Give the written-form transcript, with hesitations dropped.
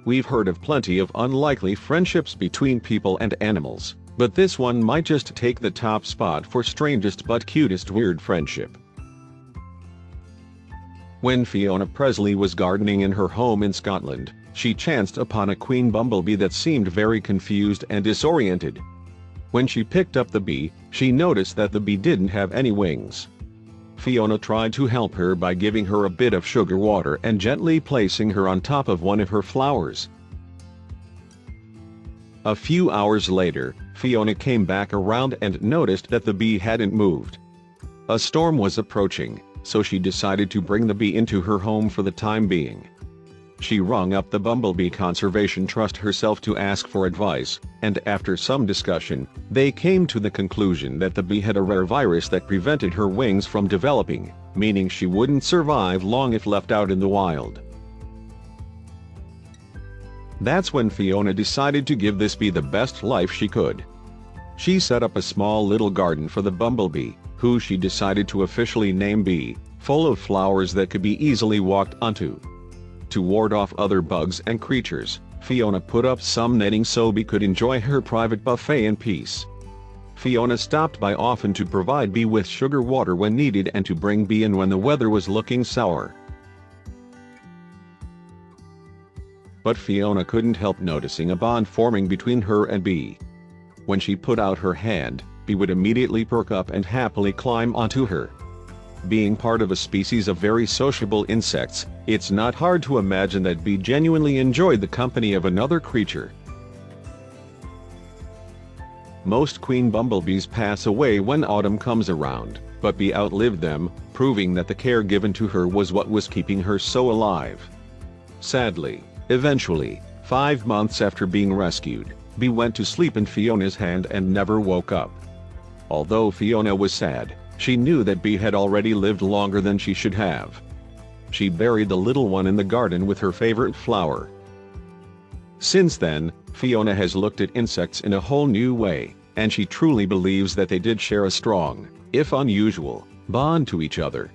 We've heard of plenty of unlikely friendships between people and animals, but this one might just take the top spot for strangest but cutest weird friendship. When Fiona Presly was gardening in her home in Scotland, she chanced upon a queen bumblebee that seemed very confused and disoriented. When she picked up the bee, she noticed that the bee didn't have any wings. Fiona tried to help her by giving her a bit of sugar water and gently placing her on top of one of her flowers. A few hours later, Fiona came back around and noticed that the bee hadn't moved. A storm was approaching, so she decided to bring the bee into her home for the time being. She rung up the Bumblebee Conservation Trust herself to ask for advice, and after some discussion, they came to the conclusion that the bee had a rare virus that prevented her wings from developing, meaning she wouldn't survive long if left out in the wild. That's when Fiona decided to give this bee the best life she could. She set up a small little garden for the bumblebee, who she decided to officially name Bee, full of flowers that could be easily walked onto. To ward off other bugs and creatures, Fiona put up some netting so Bee could enjoy her private buffet in peace. Fiona stopped by often to provide Bee with sugar water when needed and to bring Bee in when the weather was looking sour. But Fiona couldn't help noticing a bond forming between her and Bee. When she put out her hand, Bee would immediately perk up and happily climb onto her. Being part of a species of very sociable insects, it's not hard to imagine that Bee genuinely enjoyed the company of another creature. Most queen bumblebees pass away when autumn comes around, but Bee outlived them, proving that the care given to her was what was keeping her so alive. Sadly, eventually, 5 months after being rescued, Bee went to sleep in Fiona's hand and never woke up. Although Fiona was sad, she knew that Bee had already lived longer than she should have. She buried the little one in the garden with her favorite flower. Since then, Fiona has looked at insects in a whole new way, and she truly believes that they did share a strong, if unusual, bond to each other.